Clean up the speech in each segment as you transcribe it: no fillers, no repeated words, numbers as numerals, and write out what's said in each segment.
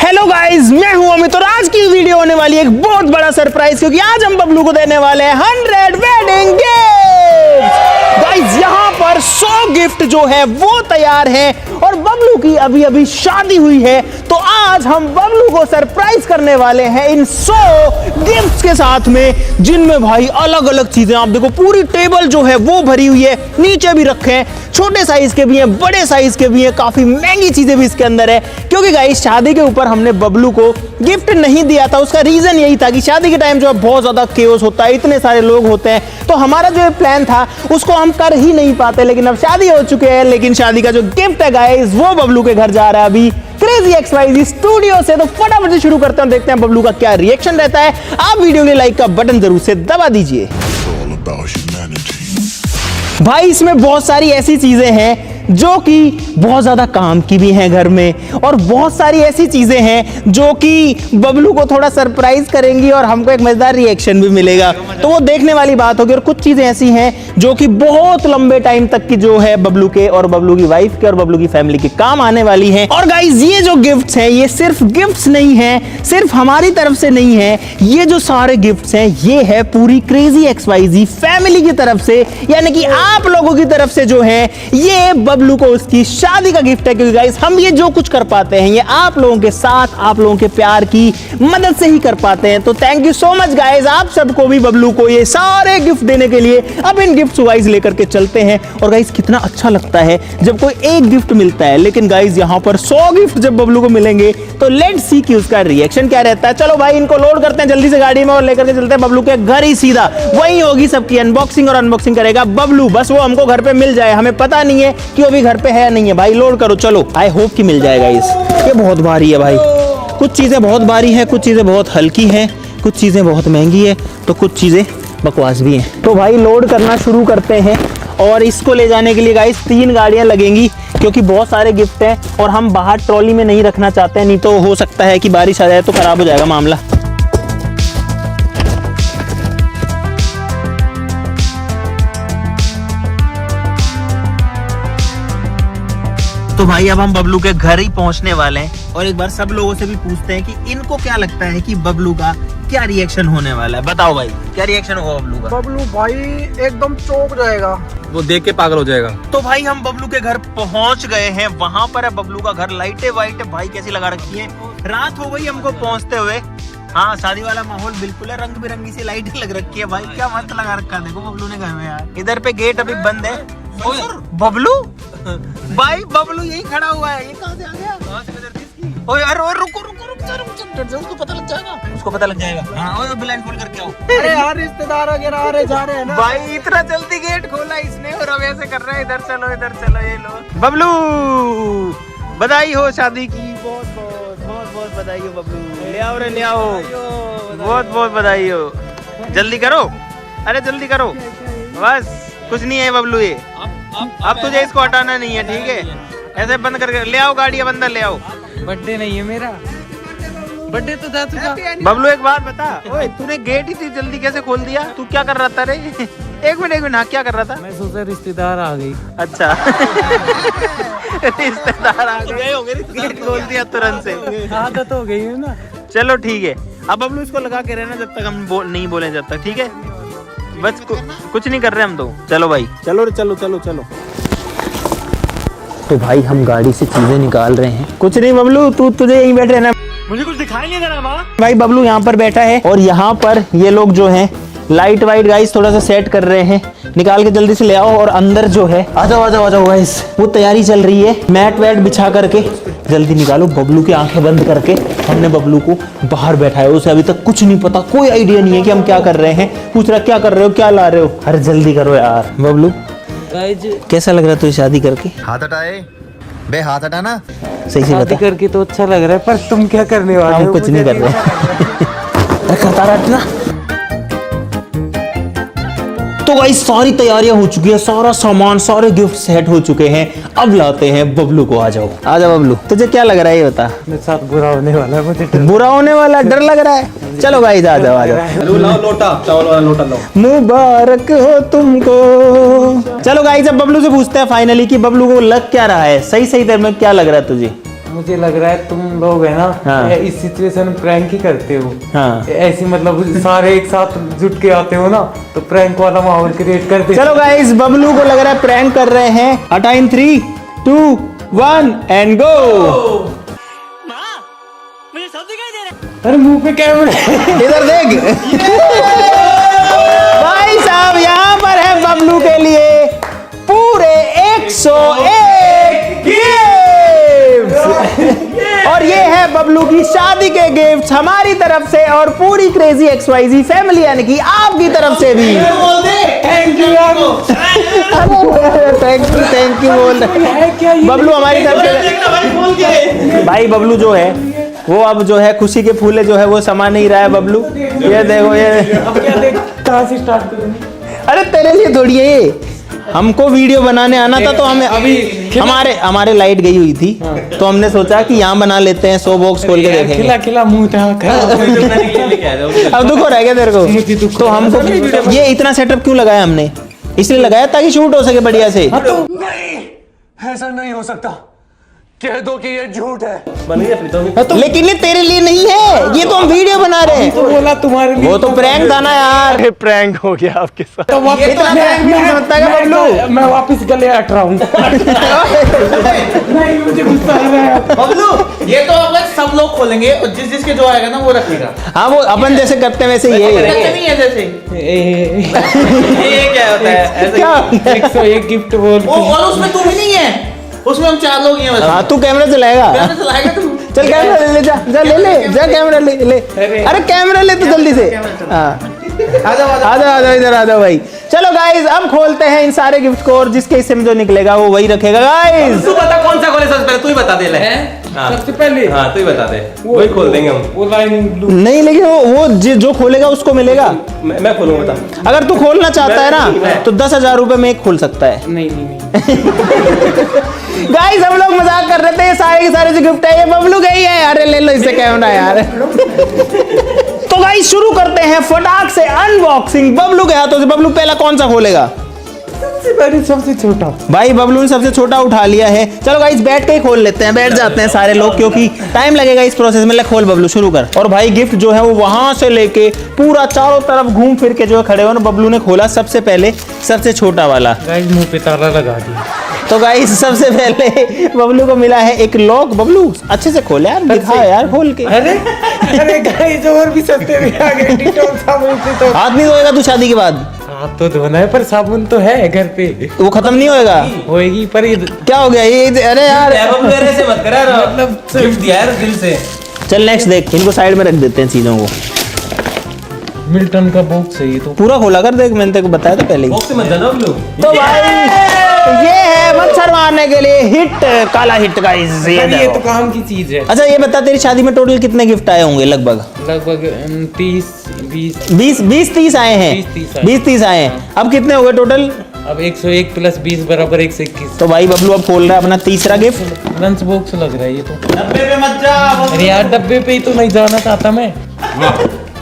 Hello guys, मैं हूं अमित और आज की वीडियो होने वाली है एक बहुत बड़ा सरप्राइज, क्योंकि आज हम बबलू को देने वाले हैं 100 वेडिंग गिफ्ट। गाइस यहाँ पर 100 गिफ्ट जो है वो तैयार है और बबलू की अभी अभी शादी हुई है, तो आज हम बबलू को सरप्राइज करने वाले हैं इन 100 गिफ्ट्स के साथ में, जिनमें भाई अलग अलग चीजें आप देखो, पूरी टेबल जो है वो भरी हुई है, नीचे भी रखे हैं, छोटे साइज के भी हैं, बड़े साइज के भी हैं, काफी महंगी चीजें भी इसके अंदर है। क्योंकि गाइस शादी के ऊपर हमने बबलू को गिफ्ट नहीं दिया था, उसका रीजन यही था कि शादी के टाइम जो है बहुत ज्यादा केओस होता है, इतने सारे लोग होते हैं, तो हमारा जो प्लान था उसको हम कर ही नहीं पाते। लेकिन अब शादी हो चुके हैं, लेकिन शादी का जो गिफ्ट है गाइस वो बबलू के घर जा रहा है अभी क्रेजी XYZ स्टूडियो से। तो फटाफट से शुरू करते हैं, देखते हैं बबलू का क्या रिएक्शन रहता है। आप वीडियो के लाइक का बटन जरूर से दबा दीजिए। भाई इसमें बहुत सारी ऐसी चीजें हैं जो कि बहुत ज्यादा काम की भी हैं घर में, और बहुत सारी ऐसी चीजें हैं जो कि बबलू को थोड़ा सरप्राइज करेंगी और हमको एक मजेदार रिएक्शन भी मिलेगा, तो वो देखने वाली बात होगी। और कुछ चीजें ऐसी हैं जो कि बहुत लंबे टाइम तक की जो है बबलू के और बबलू की वाइफ के और बबलू की फैमिली के काम आने वाली हैं। और गाइस ये जो गिफ्ट्स हैं ये सिर्फ गिफ्ट्स नहीं हैं, सिर्फ हमारी तरफ से नहीं है, ये जो सारे गिफ्ट्स हैं ये है पूरी क्रेजी XYZ फैमिली की तरफ से, यानी कि आप लोगों की तरफ से जो है ये बबलू को उसकी शादी का गिफ्ट है। क्योंकि गाइस हम ये जो कुछ कर पाते हैं ये आप लोगों के साथ, आप लोगों के प्यार की मदद से ही कर पाते हैं। तो thank you so much guys, आप सबको भी बबलू को ये सारे गिफ्ट देने के लिए। अब इन गिफ्ट्स गाइस लेकर के चलते हैं। और गाइस कितना अच्छा लगता है जब कोई एक गिफ्ट मिलता है, लेकिन गाइस यहाँ पर 100 गिफ्ट जब बबलू को मिलेंगे तो लेट्स सी कि उसका रिएक्शन क्या रहता है। चलो भाई इनको लोड करते हैं जल्दी से गाड़ी में और लेकर के चलते हैं बबलू के घर ही सीधा। वही होगी सबकी अनबॉक्सिंग, और अनबॉक्सिंग करेगा बबलू, बस वो हमको घर पे मिल जाए। हमें पता नहीं है कि वो भी घर पे है या नहीं है। भाई लोड करो, चलो। आई होप कि मिल जाएगा। ये बहुत भारी है भाई, कुछ चीजें बहुत भारी है, कुछ चीजें बहुत हल्की है, कुछ चीजें बहुत महंगी है, तो कुछ चीजें बकवास भी हैं। तो भाई लोड करना शुरू करते हैं। और इसको ले जाने के लिए गाइस 3 गाड़ियां लगेंगी, क्योंकि बहुत सारे गिफ्ट हैं और हम बाहर ट्रॉली में नहीं रखना चाहते हैं, नहीं तो हो सकता है कि बारिश आ जाए तो खराब हो जाएगा मामला। तो भाई अब हम बबलू के घर ही पहुंचने वाले हैं, और एक बार सब लोगों से भी पूछते हैं कि इनको क्या लगता है कि बबलू का क्या रिएक्शन होने वाला है। बताओ भाई क्या रिएक्शन होगा बबलू का? बबलू भाई एकदम चौंक जाएगा, वो देख के पागल हो जाएगा। तो भाई हम बबलू के घर पहुंच गए हैं, वहां पर है बबलू का घर। लाइटें वाइटें भाई कैसी लगा रखी है, रात हो गई हमको पहुंचते हुए। हाँ शादी वाला माहौल बिल्कुल है, रंग बिरंगी सी लाइटें लग रखी है भाई, क्या मस्त लगा रखा है। देखो बबलू ने घर में यार, इधर पे गेट अभी बंद है। बबलू भाई बबलू यही खड़ा हुआ है, ये कहाँ से आ गया? ओए अरे रुको रुको रुको, उसको पता लग जाएगा, उसको पता लग जाएगा। हाँ ओए ब्लाइंड फोल्ड करके आओ। अरे यार रिश्तेदार वगैरह आ रहे जा रहे हैं ना भाई, इतना जल्दी गेट खोला इसने और अब ऐसे कर रहा है, इधर चलो इधर चलो। ये लो बबलू, बधाई हो शादी की, बहुत बहुत बहुत बहुत बधाई हो बबलू। ले आओ रे ले आओ, बहुत बहुत बधाई हो। जल्दी करो, अरे जल्दी करो, बस कुछ नहीं है बबलू। ये अब तुझे इसको हटाना नहीं है, ठीक है? ऐसे बंद करके ले आओ गाड़ी, अब अंदर ले आओ। बर्थडे नहीं है मेरा, बर्थडे तो जा चुका। बबलू एक बात बता, ओए तूने गेट ही जल्दी कैसे खोल दिया? तू क्या कर रहा था रे? एक मिनट हाँ, क्या कर रहा था? मैं सोचा रिश्तेदार आ गई। अच्छा रिश्तेदार आ गए होंगे, गेट खोल दिया तुरंत से। आदत हो गई है ना। चलो ठीक है, अब बबलू इसको लगा के रहना जब तक हम नहीं बोले, जब तक, ठीक है? बस कुछ नहीं कर रहे हम तो। चलो भाई चलो रे, चलो चलो चलो। तो भाई हम गाड़ी से चीजें निकाल रहे हैं। कुछ नहीं बबलू, तुझे यहीं बैठ रहना, मुझे कुछ दिखाई नहीं दे रहा बाबा। भाई बबलू यहाँ पर बैठा है और यहाँ पर ये लोग जो हैं लाइट वाइट गाइस थोड़ा सा सेट कर रहे हैं, निकाल के जल्दी से ले आओ। और अंदर जो है आ जाओ आ जाओ आ जाओ गाइस, वो तैयारी चल रही है, मैट वैट बिछा करके जल्दी निकालो। बबलू की आंखें बंद करके हमने बबलू को बाहर बैठाया, उसे अभी तक कुछ नहीं पता, कोई आइडिया नहीं है कि हम क्या कर रहे हैं। पूछ रहा क्या कर रहे हो, क्या ला रहे हो? अरे जल्दी करो यार। बबलू कैसा लग रहा है तुझे शादी करके? हाथ हटाए बे, हाथ हटाना। सही से बता। करके तो अच्छा लग रहा है, पर तुम क्या करने वाले हो? हम कुछ नहीं कर रहे। अरे करता रहा। तो गाइस सारी तैयारियां हो चुकी है, सारा सामान, सारे गिफ्ट सेट हो चुके हैं। अब लाते हैं बबलू को। आ जाओ बबलू, तुझे क्या लग रहा है ये बता? मेरे साथ बुरा होने वाला है, मुझे बुरा होने वाला, डर लग रहा है। चलो गाइस आ जाओ आ जाओ। लाओ लोटा, चावल वाला लोटा लाओ। मुबारक हो तुमको। चलो गाइस अब बबलू से पूछते हैं फाइनली कि बबलू को लग क्या रहा है, सही सही देर में क्या लग रहा है तुझे? मुझे लग रहा है तुम लोग है ना हाँ। इस सिचुएशन में प्रैंक ही करते हो। हाँ। ऐसी मतलब सारे एक साथ जुट के आते हो ना तो प्रैंक वाला माहौल क्रिएट करते। चलो गाइस, बबलू को लग रहा है प्रैंक कर रहे हैं। A time 3, 2, 1 and go. अरे मुंह पे कैमरा इधर देख। भाई साहब, यहाँ पर है बबलू के लिए पूरे 101 गिफ्ट्स। और ये है बबलू की शादी के गिफ्ट्स हमारी तरफ से और पूरी क्रेजी XYZ फैमिली यानी कि आपकी तरफ से भी। थैंक यू बोल रहे बबलू हमारी तरफ से। भाई बबलू जो है वो अब जो है खुशी के फूले जो है वो समा नहीं रहा है बबलू। ये देखो ये। अब क्या देख कहाँ से स्टार्ट करूँ? अरे तेरे लिए थोड़ी है ये, हमको वीडियो बनाने आना था तो हमें अभी हमारे लाइट गई हुई थी तो हमने सोचा कि यहाँ बना लेते हैं, 100 बॉक्स खोल के देखेंगे। खिला खिला मुंह था। अब दुख हो रहा है क्या तेरे को? तो हमको ये इतना सेटअप क्यों लगाया हमने? इसलिए लगाया ताकि शूट हो सके बढ़िया से। ऐसा नहीं हो सकता, कह दो कि ये झूठ है। लेकिन ये तेरे लिए नहीं है, ये तो हम वीडियो बना रहे तो हैं। बोला तुम्हारे लिए। वो तो प्रैंक था ना यार। प्रैंक हो गया आपके साथ। तो इतना prank भी नहीं समझता क्या बबलू? मैं वापस गले हट रहा हूँ। नहीं मुझे गुस्सा आ रहा है। बबलू, ये तो अब सब लोग खोलेंगे और जिस जिसके जो आएगा ना वो रखेगा। हाँ, वो अपन जैसे करते हैं वैसे ये ऐसे नहीं है जैसे ये क्या होता है ऐसे? क्या? 101 गिफ्ट बोल। और उसमें तू भी नहीं है, उसमें हम 4 लोग ही हैं बस। हाँ, तू कैमरा चलाएगा? कैमरा चलाएगा तू। चल कैमरा ले ले, जा जा ले ले, जा कैमरा ले ले। अरे कैमरा ले तो जल्दी से। हाँ, आ जाओ इधर आ जाओ भाई। चलो गाइस, अब खोलते हैं इन सारे गिफ्ट को और जिसके हिस्से में जो निकलेगा वो वही रखेगा गाइस। तू बता कौन सा खोले सबसे पहले, तू ही बता दे ले। सबसे पहले हाँ, तू ही बता दे, वही खोल देंगे हम। वो लाइनिंग ब्लू। नहीं, लेकिन वो जो खोलेगा उसको मिलेगा। मैं खोलूंगा बता। अगर तू खोलना चाहता है ना तो 10,000 रुपए में एक खोल सकता है। नहीं गाइस, हम लोग मजाक कर रहे थे, ये सारे के सारे जो गिफ्ट है ये बबलू गई है। अरे ले लो इससे कैमरा यार। तो गाइस शुरू करते हैं फटाक से अनबॉक्सिंग बबलू के हाथों से। बबलू पहला कौन सा खोलेगा? सबसे छोटा। भाई बबलू ने सबसे छोटा उठा लिया है। चलो गाइस बैठ के ही खोल लेते हैं, बैठ जाते हैं सारे लोग क्योंकि टाइम लगेगा इस प्रोसेस में। ले खोल बबलू, शुरू कर। और भाई गिफ्ट जो है वो वहां से लेके पूरा चारों तरफ घूम फिर के जो है खड़े हो ना, बबलू ने खोला सबसे पहले सबसे छोटा वाला। गाइस मुंह पे ताला लगा दिया। तो गाइस सबसे पहले बबलू को मिला है एक लॉक। बबलू अच्छे से खोल यार, दिखा यार खोल के। अरे गाइस और भी सस्ते भी आ गए डिटॉल साबुन से। तो हाथ नहीं धोएगा तू शादी के बाद? हाथ तो धोना है पर साबुन तो है घर पे। वो खत्म नहीं होएगा? होएगी पर ये क्या हो गया ये? अरे यार ऐसे मत कर यार, मतलब गिफ्ट दिया है दिल से। चल नेक्स्ट देख, इनको साइड में रख देते हैं चीजों को। मिल्टन का बॉक्स है ये तो। पूरा खोला कर देख, मैंने तेरे को बताया था पहले ही। बॉक्स मत जाना बबलू। तो भाई ये है मच्छर मारने के लिए हिट, काला हिट का पर ये तो काम की चीज है। अच्छा ये बता, तेरी शादी में टोटल कितने गिफ्ट आए होंगे? लगभग 20-30 आए हैं। 20-30 आए हैं। अब कितने हो गए टोटल? अब 101 प्लस 20 बराबर 121। तो भाई बबलू अब खोल रहा है अपना तीसरा गिफ्ट। लंच बॉक्स लग रहा है ये तो। डब्बे पे मत जा। अरे यार डब्बे पे ही तो नहीं जाना चाहता मैं।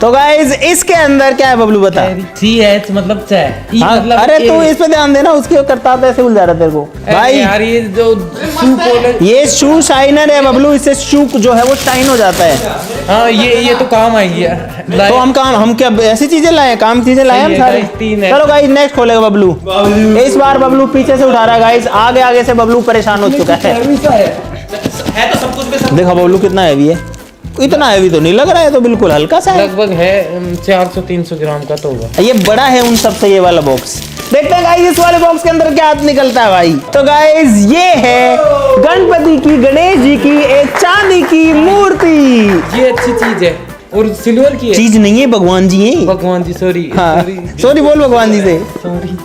तो गाइस इसके अंदर क्या है बबलू बता? CH मतलब चाय। हाँ, मतलब अरे तू इस पे ध्यान देना, उसके करता ऐसे उलझा रहा तेरे को भाई। यार ये जो शू खोले। ये शू शाइनर है बबलू, इससे शू जो है वो शाइन हो जाता है। हाँ ये तो काम आएगी यार। तो हम क्या ऐसी चीजें लाए, काम चीजें लाए हम सारे। चलो गाइस नेक्स्ट खोलेगा बबलू। इस बार बबलू पीछे से उठा रहा है गाइस, आगे आगे से बबलू परेशान हो चुका है। है तो सब कुछ में सब। देखा बबलू कितना हैवी है? इतना हैवी तो नहीं लग रहा है, तो बिल्कुल हल्का सा है। लगभग है 400-300 ग्राम का तो होगा। ये बड़ा है उन सब से ये वाला बॉक्स। देखते हैं गाइस इस वाले बॉक्स के अंदर क्या निकलता है भाई। तो गाइस ये है गणपति की, गणेश जी की एक चांदी की मूर्ति। ये अच्छी चीज है और सिल्वर की है। चीज नहीं है, भगवान जी है। भगवान जी सॉरी। हाँ सॉरी बोल भगवान जी से। सॉरी।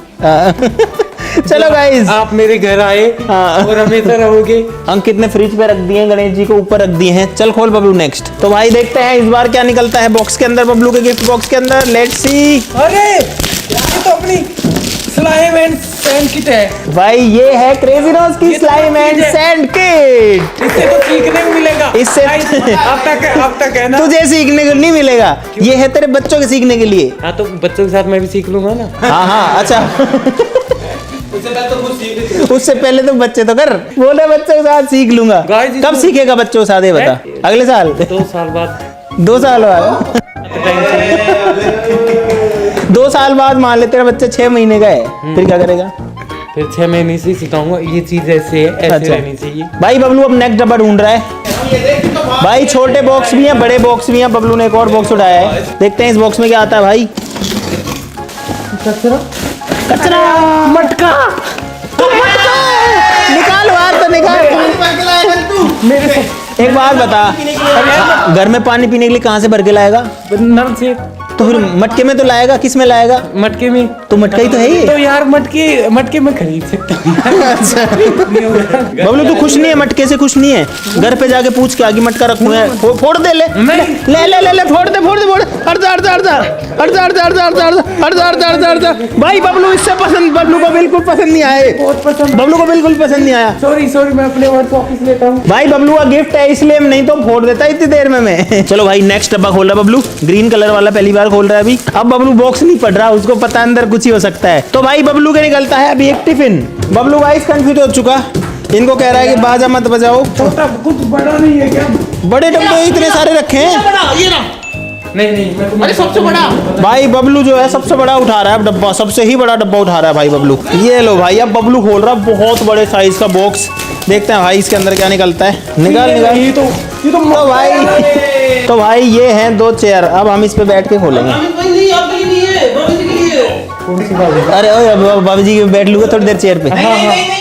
चलो गाइस आप मेरे घर आए हाँ। और हमेशा रहोगे। अंकित ने फ्रिज पे रख दिए हैं, गणेश जी को ऊपर रख दिए हैं। चल खोल बबलू नेक्स्ट। तो भाई देखते हैं इस बार क्या निकलता है बॉक्स के अंदर, बबलू के गिफ्ट बॉक्स के अंदर। Let's see. अरे ये तो अपनी स्लाइम एंड सैंड किट है भाई ये है क्रेजी रोज की ये तो स्लाइम एंड चीज़ है। Sand kit. इससे तो सीखने को मिलेगा। इससे अब तक है ना। तुझे सीखने को नहीं मिलेगा, ये है तेरे बच्चों के सीखने के लिए। हाँ तो बच्चों के साथ मैं भी सीख लूंगा ना। हाँ अच्छा उससे पहले तो कुछ उससे पहले तो बच्चे तो कर, बोले बच्चों के साथ सीख लूंगा। Guys, कब सीखेगा बच्चों के साथ ये बता? अगले साल? 2 साल बाद 2 साल बाद? 2 साल बाद मान ले तेरा बच्चा 6 महीने का है, फिर क्या करेगा? फिर 6 महीने से सिखाऊंगा ये चीज ऐसे है, ऐसे अच्छा। रहनी चाहिए। भाई बबलू अब नेक्स्ट डब्बा ढूंढ रहा है। भाई छोटे बॉक्स भी हैं, बड़े बॉक्स भी हैं। बबलू ने एक और बॉक्स उठाया है, देखते हैं इस बॉक्स में क्या आता है। भाई कचरा, कचरा, मटका, निकाल बाहर तो निकाल। मेरे से एक बात बता, घर में पानी पीने के लिए कहाँ से भर के लाएगा? नल से। तो फिर मटके में तो लाएगा, किस में लाएगा? मटके में। तो मटका ही तो है ये। तो यार मटके में खरीद सकता हूँ। बबलू तू खुश नहीं है? मटके से खुश नहीं है? घर पे जाके पूछ के आगे मटका रखूं है, फोड़ दे ले। ले ले ले ले, फोड़ दे फोड़ दे फोड़ दे। हट जा हट जा हट जा हट जा हट जा हट जा हट जा हट जा हट जा हट जा हट जा। भाई बबलू इससे पसंद, बबलू को बिल्कुल पसंद नहीं आए, बहुत पसंद। बबलू को बिल्कुल पसंद नहीं आया। सॉरी मैं अपने वर्क ऑफिस लेता हूँ। भाई बबलू का गिफ्ट है इसलिए नहीं तो फोड़ देता इतनी देर में मैं। चलो भाई नेक्स्ट डब्बा खोल रहा है बबलू, ग्रीन कलर वाला पहली बार खोल रहा है अभी। अब बबलू बॉक्स नहीं पढ़ रहा, उसको पता अंदर कुछ ही हो सकता है। तो भाई बबलू के निकलता है अभी एक टिफिन। बबलू भाई कंफ्यूज हो चुका, इनको कह रहा है कि बाजा मत बजाओ। छोटा कुछ बड़ा नहीं है क्या? बड़े डब्बे इतने सारे रखे हैं। ये ना, नहीं मैं तो अरे सबसे बड़ा। भाई बबलू जो है सबसे बड़ा उठा रहा है अब डब्बा, सबसे ही बड़ा डब्बा उठा रहा है भाई बबलू। ये लो भाई, अब बबलू खोल रहा है बहुत बड़े साइज का बॉक्स। देखते हैं भाई इसके अंदर क्या निकलता है। निकाल निकाल। ये तो तो भाई ये हैं 2 चेयर, अब हम इस पे बैठ के खोलेंगे। कौन सी बात है? अरे ओए बाबू जी बैठ लूंगा थोड़ी देर चेयर पे।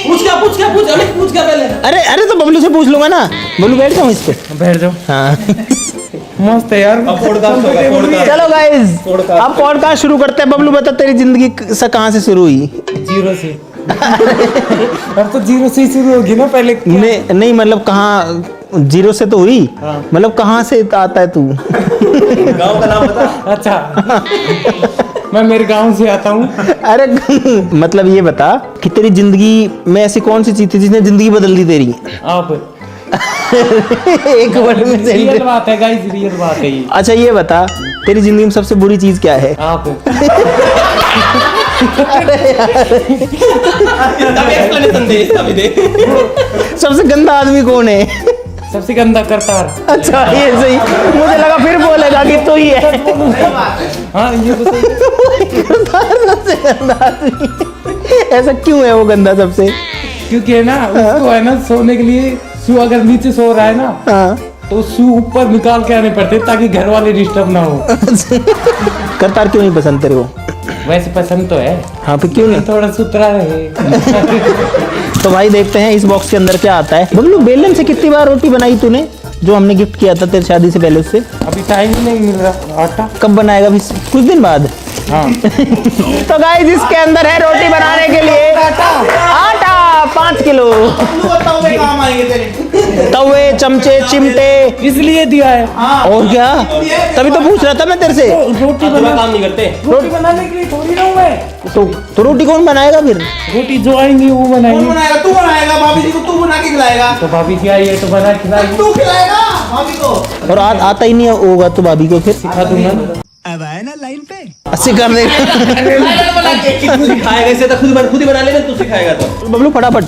पूछ पहले। अरे अरे तो बबलू से पूछ लूंगा ना। बबलू बैठ जाऊँ इस पे? बैठ जाओ। हाँ मस्त है यार। चलो गाइस अब पॉडकास्ट शुरू करते हैं। बबलू बता तेरी जिंदगी कहाँ से शुरू हुई? 0 से। अब तो 0 से ही शुरू होगी ना पहले। नहीं मतलब कहाँ 0 से तो हुई, मतलब कहाँ से आता है तू? गांव का नाम बता। अच्छा मैं मेरे गांव से आता हूँ। अरे मतलब ये बता कि तेरी जिंदगी में ऐसी कौन सी चीज थी जिसने जिंदगी बदल दी तेरी? आप एक वर्ड में रियल बात है गाइस, रियल बात है ये। अच्छा ये बता तेरी जिंदगी में सबसे बुरी चीज क्या है? आप एक्सप्लेनेशन दे इसका भी दे। सबसे गंदा आदमी कौन है? सबसे गंदा करतार। अच्छा ये सही, मुझे लगा फिर बोलेगा कि तू ही है। हाँ ये तो सही। सबसे गंदा आदमी, ऐसा क्यों है वो गंदा सबसे? क्योंकि है ना उसको है ना सोने के लिए शू अगर नीचे सो रहा है ना हाँ तो शू ऊपर निकाल के आने पड़ते ताकि घर वाले डिस्टर्ब ना हो। करतार क्यों नहीं पसंद तेरे को? वैसे पसंद तो है। हाँ फिर क्यों नहीं? थोड़ा सुथरा रहे। तो भाई देखते हैं इस बॉक्स के अंदर क्या आता है। बबलू बेलन से कितनी बार रोटी बनाई तूने, जो हमने गिफ्ट किया था तेरी शादी से पहले उससे? अभी टाइम ही नहीं मिल रहा। आटा कब बनाएगा? अभी कुछ दिन बाद। हाँ तो गाइस इसके अंदर है रोटी बनाने के लिए आटा 5 किलो, काम आएंगे तेरे। तवे चमचे चिमटे, इसलिए दिया है। और क्या? तभी तो पूछ रहा था मैं तेरे से। रोटी काम नहीं करते। रोटी बनाने के लिए थोड़ी ना मैं। तो रोटी कौन बनाएगा फिर? रोटी जो आएंगी वो कौन बनाएंगे। बनाएगा? तू बनाएगा। भाभी जी को तू बना के खिलाएगा। तो भाभी जी आई है तो बना खिलाएगी। तू खिलाएगा भाभी को। और आता ही नहीं होगा तो भाभी को फिर सिखा दूंगा। सिखा देगा। तू सिखाएगा इसे तो खुद ही बना लेना, तू सिखाएगा तो। बबलू फटाफट।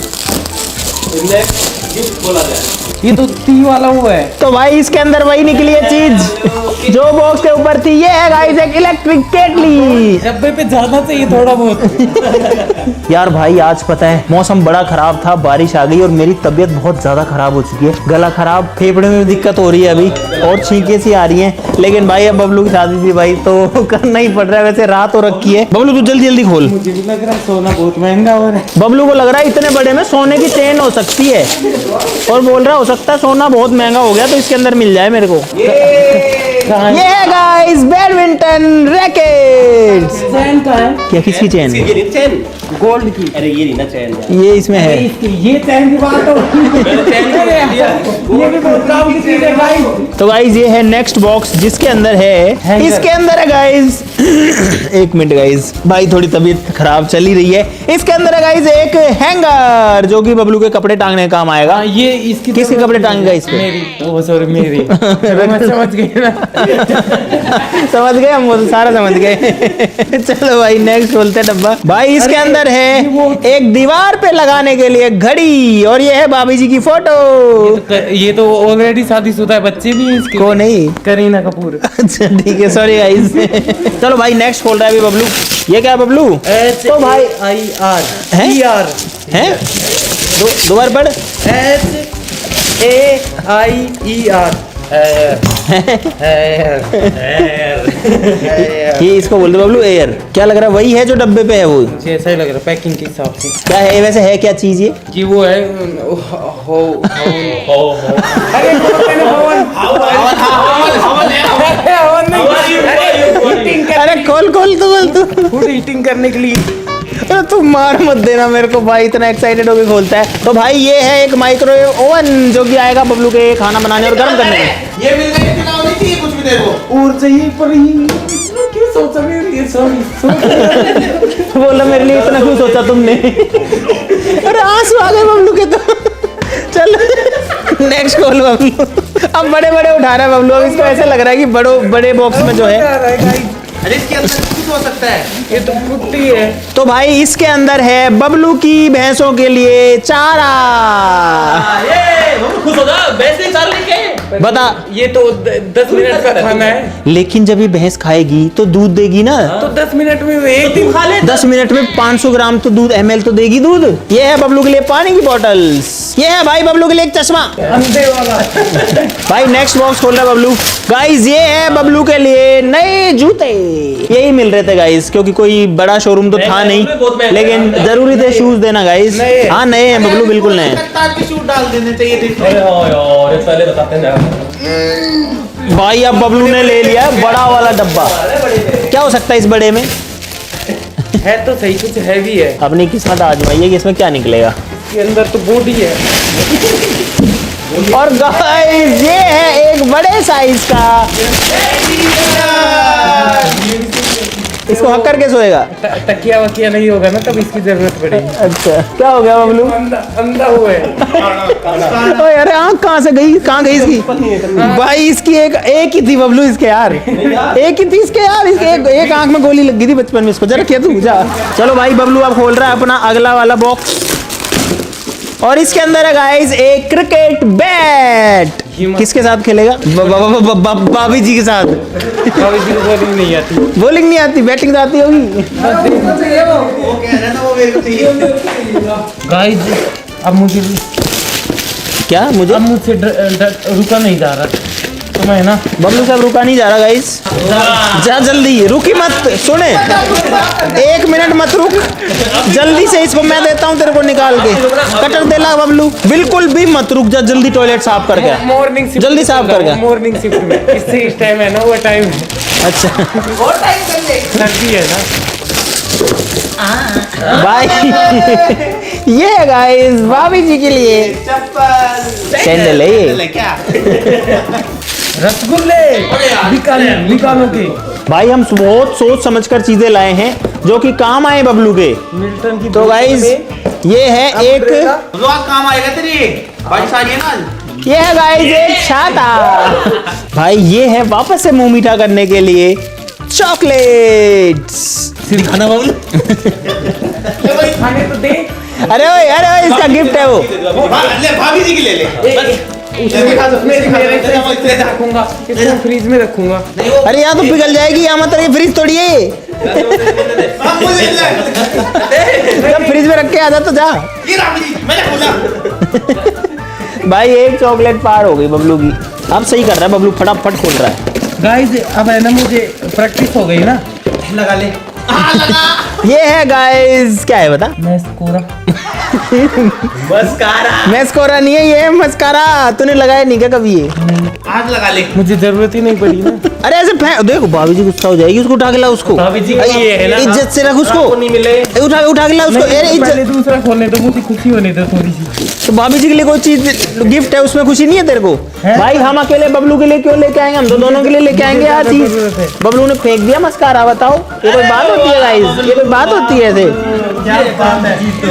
गिफ्ट बोला जाए। ये तो 3 वाला वो है। तो भाई इसके अंदर वही निकली है चीज जो बॉक्स के ऊपर थी। ये है गाइस एक इलेक्ट्रिक केटली। डब्बे पे जाना चाहिए थोड़ा बहुत। यार भाई आज पता है मौसम बड़ा खराब था, बारिश आ गई और मेरी तबीयत बहुत ज्यादा खराब हो चुकी है। गला खराब, फेफड़े में दिक्कत हो रही है अभी और छींके सी आ रही हैं। लेकिन भाई अब बबलू की शादी थी भाई तो करना ही पड़ रहा है। वैसे रात हो रखी है। बबलू तू जल्दी जल्दी खोल। मुझे भी लग रहा है सोना बहुत महंगा हो रहा है। बबलू को लग रहा है इतने बड़े में सोने की चेन हो सकती है और बोल रहा हो सकता है सोना बहुत महंगा हो गया तो इसके अंदर मिल जाए मेरे को। कहाँ ये है गाइस बैडमिंटन रैकेट्स। चैन का है? क्या किसकी चेन? ये नहीं चैन, गोल्ड की। अरे ये नहीं ना चैन यार। ये इसमें है। ये चैन की बात हो। मैंने चैन की बात किया। ये भी बहुत काम की चीज है गाइस। तो गाइस ये है नेक्स्ट बॉक्स जिसके अंदर है, हैंगर। इसके अंदर है गाइस एक मिनट गाइज, भाई थोड़ी तबीयत खराब चल ही रही है। इसके अंदर है गाइज एक हैंगर जो कि बबलू के कपड़े टांगने का काम आएगा। ये इसकी किसके कपड़े टांगेगा इस पे? मेरी, ओ सॉरी मेरी। मैं समझ गई ना। समझ गए हम, वो तो सारा समझ गए। चलो भाई नेक्स्ट खोलते हैं डब्बा। भाई इसके अंदर है एक दीवार पे लगाने के लिए घड़ी, और ये है भाभी जी की फोटो। ये तो ऑलरेडी शादीशुदा है, बच्चे भी हैं इसके। को नहीं, करीना कपूर। अच्छा ठीक है, सॉरी गाइस। चलो भाई नेक्स्ट खोल रहा है अभी बबलू। ये क्या है बबलू? तो भाई HAIR हैं? ER हैं? दो बार पढ़। HAIER ये इसको बोल दो बबलू एयर। क्या लग रहा है वही है जो डब्बे पे है वो? मुझे ऐसा ही लग रहा है पैकिंग के हिसाब से क्या है वैसे, है क्या चीज ये? कि वो है हो अरे खोल खोल तो बोल तू। फूड हीटिंग करने के लिए। अरे तू मार मत देना मेरे को भाई, इतना एक्साइटेड होकर खोलता है। तो भाई ये है एक माइक्रोवेव ओवन जो कि आएगा बबलू के खाना बनाने और गर्म करने में। ये मिल गई, इतना होनी चाहिए कुछ भी देखो। और चाहिए पर क्यों सोचा मेरे लिए? सॉरी बोला मेरे लिए इतना क्यों सोचा तुमने? अरे आंसू आ गए बबलू के तो। चल नेक्स्ट खोल बबलू। अब बड़े बड़े उठा रहा है बबलू, अब इसको ऐसा लग रहा है कि बड़े बॉक्स में जो है। अरे इसके अंदर कुछ हो सकता है। ये तो पुट्टी है। तो भाई इसके अंदर है बबलू की भैंसों के लिए चारा। खुश हो जा, वैसे चाल लेके बता, ये तो 10 मिनट का खाना है। लेकिन जब ये भैंस खाएगी तो दूध देगी ना। तो 10 मिनट में एक दिन खा ले। 10 मिनट में 500 ग्राम तो दूध ml तो देगी दूध। ये है बबलू के लिए पानी की बॉटल्स। ये है भाई बबलू के लिए एक चश्मा। अंधे वाला। भाई नेक्स्ट बॉक्स खोल रहा है बबलू। गाइस ये है बबलू के लिए नए जूते। यही मिल रहे थे गाइस, क्योंकि कोई बड़ा शोरूम तो था नहीं, लेकिन जरूरी थे शूज देना गाइस। हाँ नए हैं बबलू, बिल्कुल नए हैं। तार के शूट डाल देने चाहिए थे। अरे हाँ यार, ये पहले बताते हैं ना। भाई अब बबलू ने ले लिया बड़ा वाला डब्बा। क्या हो सकता है इस बड़े में? है तो सही, कुछ हैवी है। अपनी किस्मत आजमाइए कि इसमें क्या निकलेगा। इसके अंदर तो बॉडी है। और गाइस ये है एक बड़े साइज का। इसको हक करके सोएगा। तकिया वकिया नहीं होगा ना, तब इसकी जरूरत पड़ेगी। अच्छा क्या हो गया बबलू? अंधा हुआ है। ओए अरे आँख कहाँ से गई, कहाँ गई इसकी? भाई इसकी एक ही थी बबलू इसके यार, एक ही थी इसके यार। इसके एक आँख में गोली लग गई थी बचपन में इसको। जरा क्या तू जा। चलो भाई बबलू अब खोल रहा है अपना अगला वाला बॉक्स, और इसके अंदर है गाइस एक क्रिकेट बैट। किसके साथ खेलेगा? भाभी जी के साथ। भाभी जी को बॉलिंग नहीं आती। बॉलिंग नहीं आती, बैटिंग तो आती होगी। वो कह रहे ना वो मेरे को चाहिए। गाइस अब मुझे क्या मुझे? अब मुझसे रुका नहीं जा रहा, तो मैं ना बबलू साहब रुका नहीं जा रहा गाइस। जा जल्दी, रुकी मत। सुने 1 मिनट मत रुक, जल्दी से इसको मैं देता हूँ तेरे को निकाल के। कटर दे ला बबलू, बिल्कुल भी मत रुक, जा जल्दी टॉयलेट साफ कर गया। मॉर्निंग शिफ्ट जल्दी साफ कर गया। मॉर्निंग शिफ्ट में इससे इस टाइम है ना, वो टाइम है। अच्छा और टाइम कर ले। सर्दी है ना। भाई ये है गाइस भाभी जी के लिए चप्पल सैंडल है ये। क्या? रसगुल्ले निकालो के। भाई हम बहुत सोच समझकर चीजें लाए हैं जो कि काम आए बबलू के। मिल्टन की तो गाइस ये है एक, तो आज काम आएगा तेरी भाई सारी है ना। ये है गाइस एक छाता। भाई ये है वापस से मुंह मीठा करने के लिए चॉकलेट्स। खाना बबलू। खाने तो दे। अरे ओए इसका गिफ्ट है वो। ले भाभी जी की ले ले। रखूंगा इसको फ्रीज में रखूंगा। अरे यहाँ तो पिघल जाएगी, यहाँ मत रही, फ्रिज तोड़िए। जब फ्रिज में रख के आ जा तो जा। ये भाभी जी मैंने खोला। भाई एक चॉकलेट पार हो गई बबलू की। अब सही कर रहा है बबलू, फटाफट खोल रहा है। गाइस अब है ना, मुझे प्रैक्टिस हो गई ना। लगा ले। ये है गाइस, क्या है बता? मैं स्कोरा मस्कारा। मैस्कोरा नहीं है ये, मस्कारा। तूने लगाया नहीं क्या कभी ये? आज लगा ले। मुझे जरूरत ही नहीं पड़ी ना। अरे ऐसे देखो भाभी जी गुस्सा हो जाएगी, उसको उठा के ला उसको। भाभी जी की ये है ना, इज्जत से रख उसको। आपको नहीं मिले। उठा के ला उसको। अरे पहले इज्जत। दूसरा खोलने दो, मुझे खुशी होने दो थोड़ी सी। तो भाभी जी के लिए कोई चीज गिफ्ट है, उसमें खुशी नहीं है तेरे को? भाई हम अकेले बबलू के लिए क्यों लेके आएंगे? हम तो दोनों के लिए लेके आएंगे यार चीज। बबलू ने फेंक दिया मस्कारा, बताओ ये कोई बात होती है गाइस? ये कोई बात होती है ऐसे?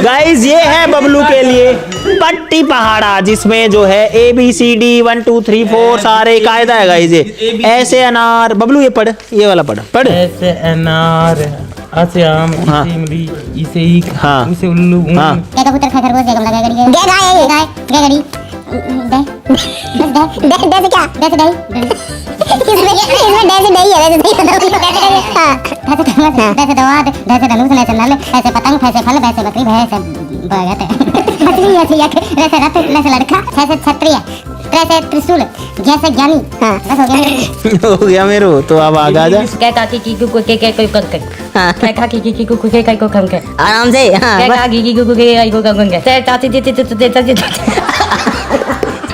गाइस ये है बबलू के लिए पट्टी पहाड़ा, जिसमें जो है ABCD 1 2 3 4 सारे कायदा है गाइस। ये ऐसे अनार। बबलू ये पढ़, ये वाला पढ़। ऐसे अनार, ऐसे आम, हाँ। इसे इमली, इसे ईख, हाँ। इसे उल्लू। हाँ। क्या कबूतर खा खरगोश जगम लगा गड़ी दे गाय दे गड़ी दे दे से क्या दे से दही इसमें दे से दही है, दे से दही हां दे से दवा दे से धनुष ऐसे नल ऐसे पतंग ऐसे फल वैसे बकरी भैंस बगत असली ऐसे एक ऐसे रथ ऐसे लड़का ऐसे क्षत्रिय ऐसे त्रिशूल जैसे ज्ञानी। हां बस हो गया हो गया मेरे को। तो अब आगे आ जा। क्या काकी की को के कोई कंके क्या काकी की को के को कंके आराम से। हां क्या काकी की को के आई को कंके ते ताती ती ती ती ती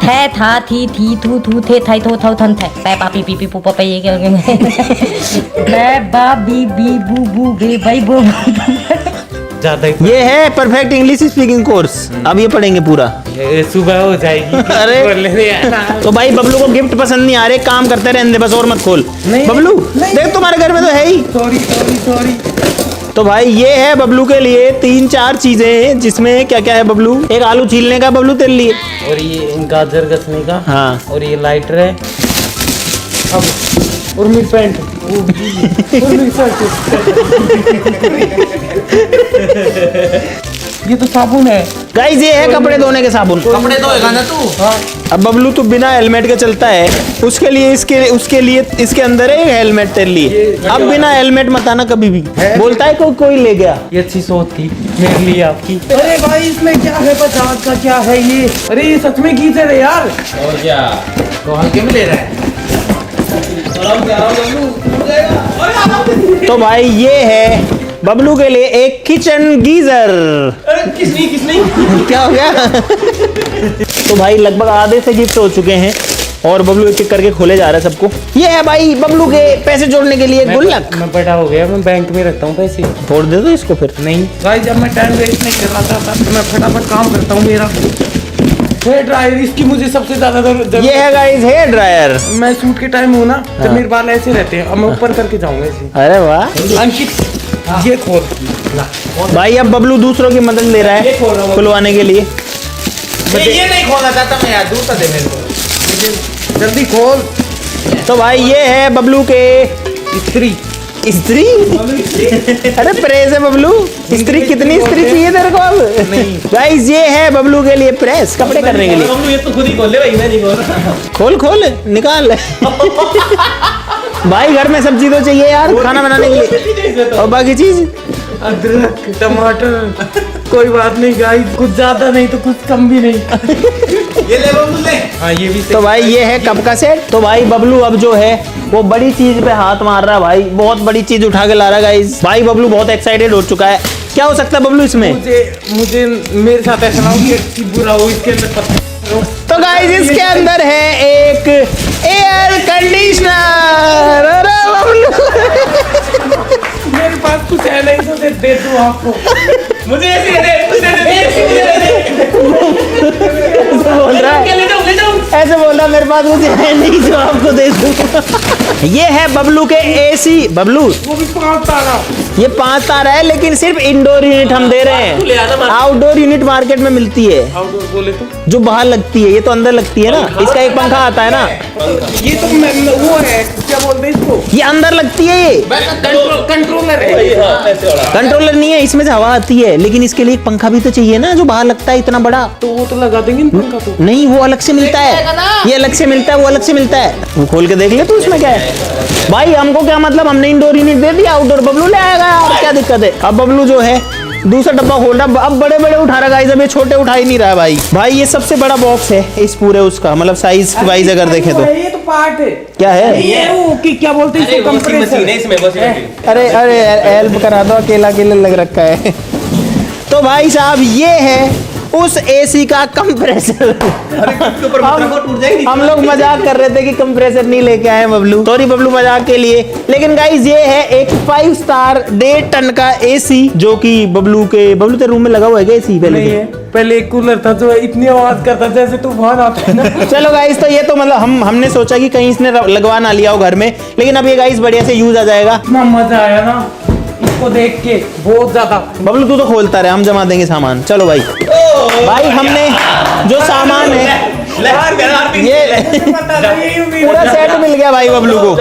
थे था थी थू थे थाई थो थौ थन थे पै पापी पी पी पू पपे ये क्या मैं बा बी बी बू बू बे भाई बू ज्यादा ही ये है परफेक्ट इंग्लिश स्पीकिंग कोर्स। अब ये पढ़ेंगे पूरा। सुबह हो जाएगी। अरे। बोलने दे यार। तो भाई बबलू को गिफ्ट पसंद नहीं आ रहे, काम करते रहने दे बस और मत खोल। नहीं, बबलू नहीं। देख तुम्हारे घर में तो है ही। सॉरी। तो भाई ये है बबलू के लिए 3-4 चीजें हैं, जिसमें क्या क्या है बबलू? एक आलू छीलने का बबलू तेरे लिए। और ये गाजर कसने का। हाँ। और ये लाइटर है। अब और मेरी पैंट और मेरी शर्ट। ये तो साबुन है गाइस ये है कपड़े धोने के साबुन। कपड़े धोएगा ना तू? हाँ। अब बबलू तो बिना हेलमेट के चलता है, उसके लिए उसके लिए इसके अंदर है हेलमेट तेरे लिए। अब बिना हेलमेट मत आना कभी भी। बोलता है कोई ले गया। ये अच्छी सोच थी मेरे लिए आपकी। अरे भाई इसमें क्या है? 50 का क्या है ये? अरे ये सच में गीजर है यार। और क्या? तो हल्के में ले रहा है। तो भाई ये है बबलू के लिए एक किचन गीजर। किसने क्या हो गया? तो भाई लगभग आधे से गिफ्ट हो चुके हैं और बबलू एक एक करके खोले जा रहा है सबको। ये है भाई बबलू के पैसे जोड़ने के लिए गुल्लक। मैं बड़ा हो गया, मैं बैंक में रखता हूँ पैसे। छोड़ दे दो इसको फिर। नहीं भाई, जब मैं टाइम वेस्ट नहीं करना चाहता तो मैं फटाफट काम करता हूँ। मेरा हेयर ड्रायर, इसकी मुझे सबसे ज्यादा जरूरत। ये है गाइस हेयर ड्रायर। मैं शूट के टाइम हूँ ना, तो हाँ। मेरे बाल ऐसे रहते हैं। अब मैं ऊपर करके जाऊंगा ऐसे। अरे वाह। अंकित ये खोल। भाई अब बबलू दूसरों की मदद ले रहा ये खोल रहा है हूँ। खुलवाने के लिए। ये नहीं खोलना चाहता मैं यार, दूसरा दे मेरे को। जल्दी खोल। तो भाई ये है बबलू के स्त्री। स्त्री। अरे प्रेस है बबलू। स्त्री कितनी स्त्री चाहिए तेरे को अब? नहीं। गाइस ये है बबलू के लिए प्रेस, कपड़े करने के लिए। बबलू ये तो खुद ही खोल ले भाई, मैं नहीं खोल रहा। खोल निकाल। भाई घर में सब्जी तो चाहिए यार खाना बनाने के लिए, और बाकी चीज। अदरक, टमाटर, कोई बात नहीं गाइस, कुछ ज्यादा नहीं तो कुछ कम भी नहीं। ये ले बबलू ले। हाँ ये भी तो भाई ये है कप का सेट। तो भाई बबलू अब जो है वो बड़ी चीज पे हाथ मार रहा है भाई, बहुत बड़ी चीज उठा के ला रहा है गाइस। भाई बबलू बहुत एक्साइटेड हो चुका है। क्या हो सकता है बबलू इसमें? मुझे मेरे साथ ऐसा ना हो कि बुरा हो। इसके अंदर पता तो गाइस इसके अंदर है एक एयर कंडीशनर। अरे बबलू मेरे पास कुछ है नहीं तो दे दूं आपको। मुझे ऐसे दे बोल रहा है, ले जाओ ऐसे बोल रहा है, मेरे पास कुछ है नहीं जो आपको दे दूं। ये है बबलू के AC। बबलू वो भी 5 तारा। ये 5 तार है, लेकिन सिर्फ इंडोर यूनिट हम दे रहे तू ले आना हैं। मार्केट। आउटडोर यूनिट मार्केट में मिलती है, आउटडोर बोले तो जो बाहर लगती है। ये तो अंदर लगती है ना, इसका एक पंखा आता है ना, ये तो वो है, क्या बोलते हैं इसको? ये अंदर लगती है। ये कंट्रोलर है। कंट्रोलर नहीं है, इसमें से हवा आती है, लेकिन इसके लिए एक पंखा भी तो चाहिए ना, जो बाहर लगता है इतना बड़ा। तो वो तो लगा देंगे ना पंखा तो। नहीं वो अलग से मिलता है, ये अलग से मिलता है, वो अलग से मिलता है। वो खोल के देख ले तू इसमें क्या है। भाई हमको क्या मतलब, हमने इंडोर यूनिट दे दिया, आउटडोर बबलू ले आएगा यार, क्या दिक्कत है। अब बबलू जो है दूसरा डब्बा खोल रहा, अब बड़े बड़े उठा रहा गाइस, अब ये छोटे उठा ही नहीं रहा भाई। भाई ये सबसे बड़ा बॉक्स है इस पूरे उसका, मतलब साइज वाइज अगर देखें तो। ये तो पार्ट है। क्या है? ये वो कि क्या बोलते हैं इसको? मशीन है इसमें बस। अरे अरे हेल्प करा दो, अकेला अकेले लग रखा है। तो भाई साहब ये है उस एसी का कंप्रेसर। के ऊपर मत रखो, टूट जाएगी। हम लोग मजाक कर रहे थे कि कंप्रेसर नहीं लेके आए बबलू, सॉरी बबलू मजाक के लिए। लेकिन गाइस ये है एक 5 स्टार 1.5 टन का एसी जो कि बबलू तेरे रूम में लगा हुआ है क्या एसी? नहीं है, पहले एक कूलर था जो इतनी आवाज करता जैसे तूफान आता है ना। चलो गाइस, तो ये तो मतलब हमने सोचा कि कहीं इसने लगवा ना लिया हो घर में, लेकिन अब ये गाइस बढ़िया से यूज आ जाएगा। इतना मजा आया ना इसको देख के, बहुत ज्यादा। बबलू तू तो खोलता रहे, हम जमा देंगे सामान। चलो भाई, भाई हमने जो सामान है ये पूरा सेट मिल गया भाई बबलू को,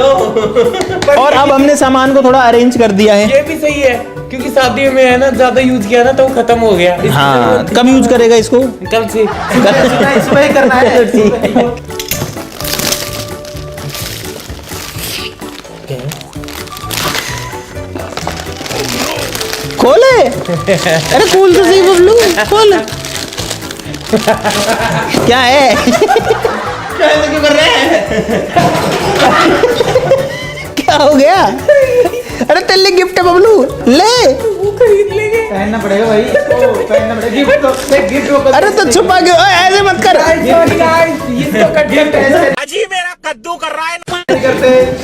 और अब हमने सामान को थोड़ा अरेंज कर दिया है। ये भी सही है क्योंकि शादी में है ना, ज्यादा यूज किया ना तो वो खत्म हो गया। हाँ, कब यूज करेगा इसको? कल से इसमें करना है। खोले, अरे खोल तो सही बबलू, खोल। क्या है? क्यों कर रहे हैं? क्या हो गया? अरे तेरे लिए गिफ्ट है बबलू, ले। पहनना पड़ेगा भाई, पहनना पड़ेगा। गिफ्ट अरे तो छुपा के, ओए ऐसे मत कर। अजी मेरा कद्दू कर रहा है।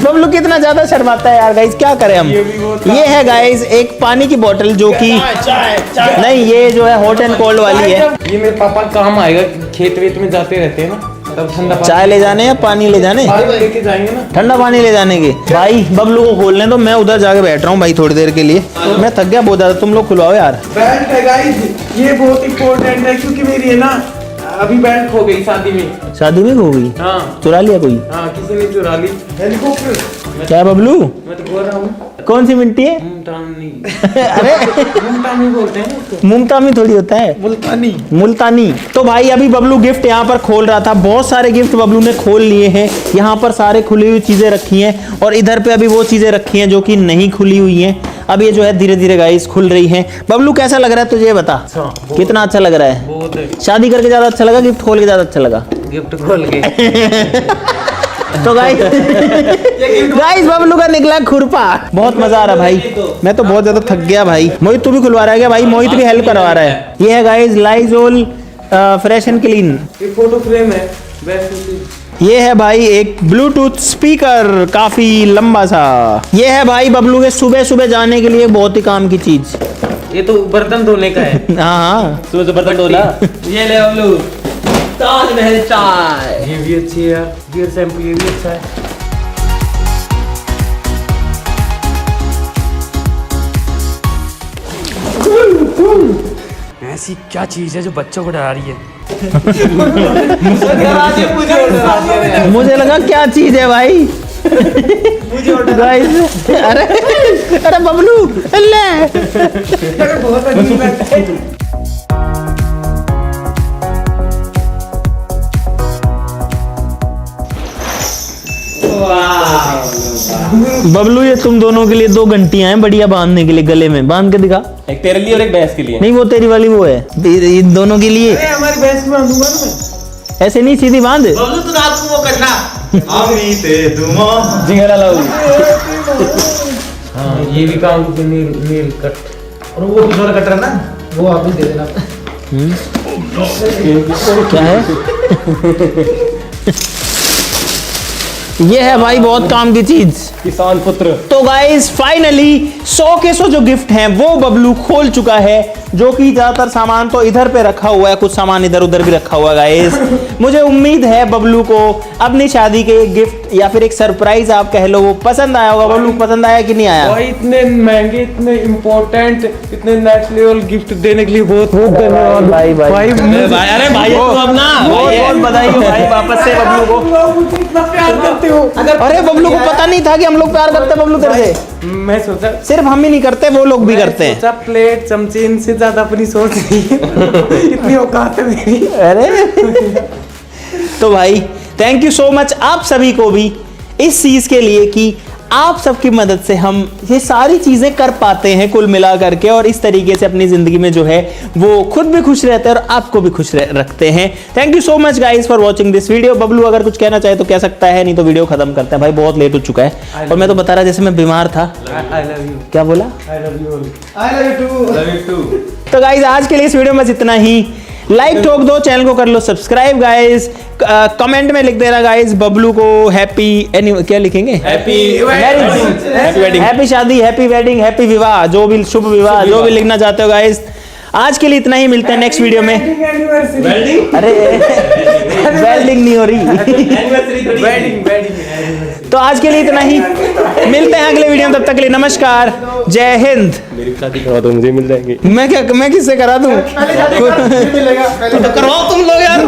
बबलू कितना ज्यादा शर्माता है यार गाइस, क्या करें हम। ये है गाइस एक पानी की बोतल जो कि नहीं, ये जो है हॉट एंड कोल्ड वाली है। ये मेरे पापा काम आएगा, खेत वेत में जाते रहते हैं ना, तब ठंडा चाय ले जाने या पानी ले जाने? लेके जाएंगे ना। ठंडा पानी ले जाने के। भाई बबलू को खोलने तो मैं उधर जाके बैठ रहा हूँ भाई थोड़ी देर के लिए, मैं थक गया बहुत ज्यादा। तुम लोग खुलवाओ यार। बेल्ट है गाइस, ये बहुत इंपॉर्टेंट है क्योंकि मेरी है ना अभी बेल्ट खो गई शादी में। शादी में खो गई? हाँ चुरा लिया कोई? हाँ, किसी ने चुरा ली। हेलीकॉप्टर। क्या बबलू? मैं तो बोल रहा हूँ कौन सी मिट्टी है? मुल्तानी। अरे मुल्तानी बोलते हैं उसको। मुल्तानी थोड़ी होता है, मुल्तानी। मुल्तानी। तो भाई अभी बबलू गिफ्ट यहाँ पर खोल रहा था, बहुत सारे गिफ्ट बबलू ने खोल लिए हैं। यहाँ पर सारे खुली हुई चीजें रखी हैं, और इधर पे अभी वो चीजें रखी हैं जो कि नहीं खुली हुई हैं। अब ये जो है धीरे धीरे गाइस खुल रही हैं। बबलू कैसा लग रहा है तुझे, ये बता। कितना अच्छा लग रहा है? बहुत। शादी करके ज्यादा अच्छा लगा, गिफ्ट खोल के ज्यादा अच्छा लगा? गिफ्ट खोल के। तो गाइस बबलू का निकला खुरपा। बहुत मजा आ रहा है भाई, मैं तो बहुत ज्यादा थक गया भाई। मोहित तू भी खुलवा रहा है क्या भाई? मोहित भी हेल्प करवा रहा है। ये है guys Lizol fresh and clean. ये फोटो फ्रेम है वैसे। ये है भाई एक ब्लूटूथ स्पीकर, काफी लंबा सा। ये है भाई बबलू के सुबह सुबह जाने के लिए बहुत ही काम की चीज। ये तो बर्तन धोने का है। हाँ, सुबह से बर्तन धोना। ये ले बबलू, ताज महल चाय। ये भी अच्छी है यार, बियर शैम्पू ये भी अच्छा है। ऐसी क्या चीज है जो बच्चों को डरा रही है? मुझे लगा क्या चीज है भाई। गाइस अरे अरे बबलू ले। बहुत अजीब लगता है। बबलू ये तुम दोनों के लिए 2 घंटियां हैं बढ़िया बांधने के लिए, गले में बांध के दिखा। एक तेरे लिए और एक भैंस के लिए। नहीं वो तेरी वाली वो है, इन दोनों के लिए। हमारी भैंस में बांधूंगा ना मैं। ऐसे नहीं, सीधी बांध। बबलू तू रात को वो करना। जिंगरा लाओ। हाँ, ये भी काम की नील कट। और वो दूसरा कट रहा ना, वो आप ही दे देना। क्या है? ये है भाई बहुत काम की चीज, किसान पुत्र। तो गाइस फाइनली 100 के 100 जो गिफ्ट हैं वो बबलू खोल चुका है, जो कि ज्यादातर सामान तो इधर पे रखा हुआ है, कुछ सामान इधर उधर भी रखा हुआ है गाइस। मुझे उम्मीद है बबलू को अपनी शादी के गिफ्ट या फिर एक सरप्राइज आप कह लो वो पसंद आया होगा। बबलू को पसंद आया कि नहीं आया? भाई इतने महंगे, इतने इम्पोर्टेंट, इतने नेक्स्ट लेवल गिफ्ट देने के लिए बहुत बहुत धन्यवाद भाई भाई भाई। अरे भाई तो अब ना बहुत बहुत बधाई हो भाई वापस से बबलू को। मुझे इतना प्यार करते हो। अरे बबलू को पता नहीं था कि हम लोग प्यार करते हैं बबलू तेरे से। मैं सोचा सिर्फ हम ही नहीं करते, वो लोग भी करते हैं। सोचा प्लेट चमचे इनसे ज्यादा अपनी सोच नहीं है। इतनी औकात है मेरी। अरे तो भाई थैंक यू सो मच आप सभी को भी इस चीज के लिए कि आप सबकी मदद से हम ये सारी चीजें कर पाते हैं कुल मिला करके, और इस तरीके से अपनी जिंदगी में जो है वो खुद भी खुश रहते हैं और आपको भी खुश रखते हैं। Thank you so much guys for watching this video. Bablu अगर कुछ कहना चाहे तो कह सकता है, नहीं तो वीडियो खत्म करते हैं भाई, बहुत लेट हो चुका है। और मैं तो बता रहा जैसे मैं बीमार था। I love you. क्या बोला? I love you. I love you too. Love you too. तो गाइज आज के लिए इस वीडियो में बस इतना ही। लाइक ठोक दो, चैनल को कर लो सब्सक्राइब गाइस। कमेंट में लिख देना गाइस बबलू को हैप्पी क्या लिखेंगे, हैप्पी वेडिंग, हैप्पी शादी, हैप्पी वेडिंग, हैप्पी विवाह, जो भी शुभ विवाह जो भी लिखना चाहते हो गाइस। आज के लिए इतना ही, मिलते हैं नेक्स्ट वीडियो में। वेल्डिंग अरे वेल्डिंग नहीं हो रही। वेडिंग तो आज के लिए इतना ही, मिलते हैं अगले वीडियो में, तब तक के लिए नमस्कार, जय हिंद। मेरी शादी करवा दो, मुझे मिल जाएंगे। मैं किससे करा दूं? तो करवाओ तुम लोग यार।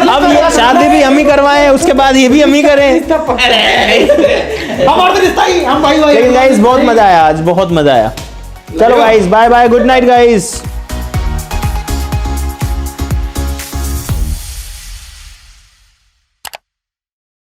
अब ये शादी भी हम ही करवाएं, उसके बाद ये भी हम ही करें। हमारा तो रिश्ता ही, हम भाई भाई। लेकिन गाइस बहुत मजा आया आज, बहुत मजा आया। चलो guys, bye bye, good night guys.